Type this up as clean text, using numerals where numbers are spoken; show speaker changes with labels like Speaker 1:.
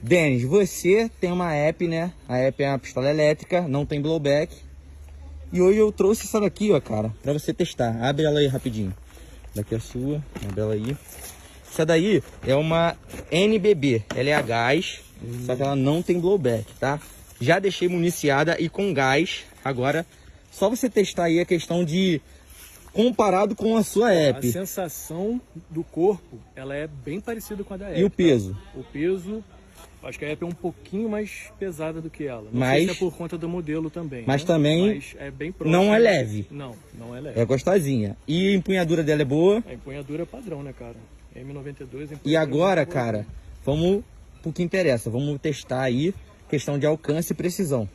Speaker 1: Denis, você tem uma app, né? A app é uma pistola elétrica, não tem blowback. E hoje eu trouxe essa daqui, ó, cara, pra você testar. Abre ela aí rapidinho. Daqui a sua, abre ela aí. Essa daí é uma NBB, ela é a gás, só que ela não tem blowback, tá? Já deixei municiada e com gás. Agora, só você testar aí a questão de comparado com a sua app.
Speaker 2: A sensação do corpo, ela é bem parecida com a da app.
Speaker 1: E o peso?
Speaker 2: Tá? O peso, acho que a app é um pouquinho mais pesada do que ela. Não
Speaker 1: mas,
Speaker 2: sei se é por conta do modelo também.
Speaker 1: Mas
Speaker 2: né?
Speaker 1: também
Speaker 2: mas é bem próximo.
Speaker 1: Não é leve.
Speaker 2: Não é leve.
Speaker 1: É gostosinha. E a empunhadura dela é boa?
Speaker 2: A empunhadura é padrão, né, cara? M92.
Speaker 1: E agora, cara, vamos pro que interessa. Vamos testar aí questão de alcance e precisão.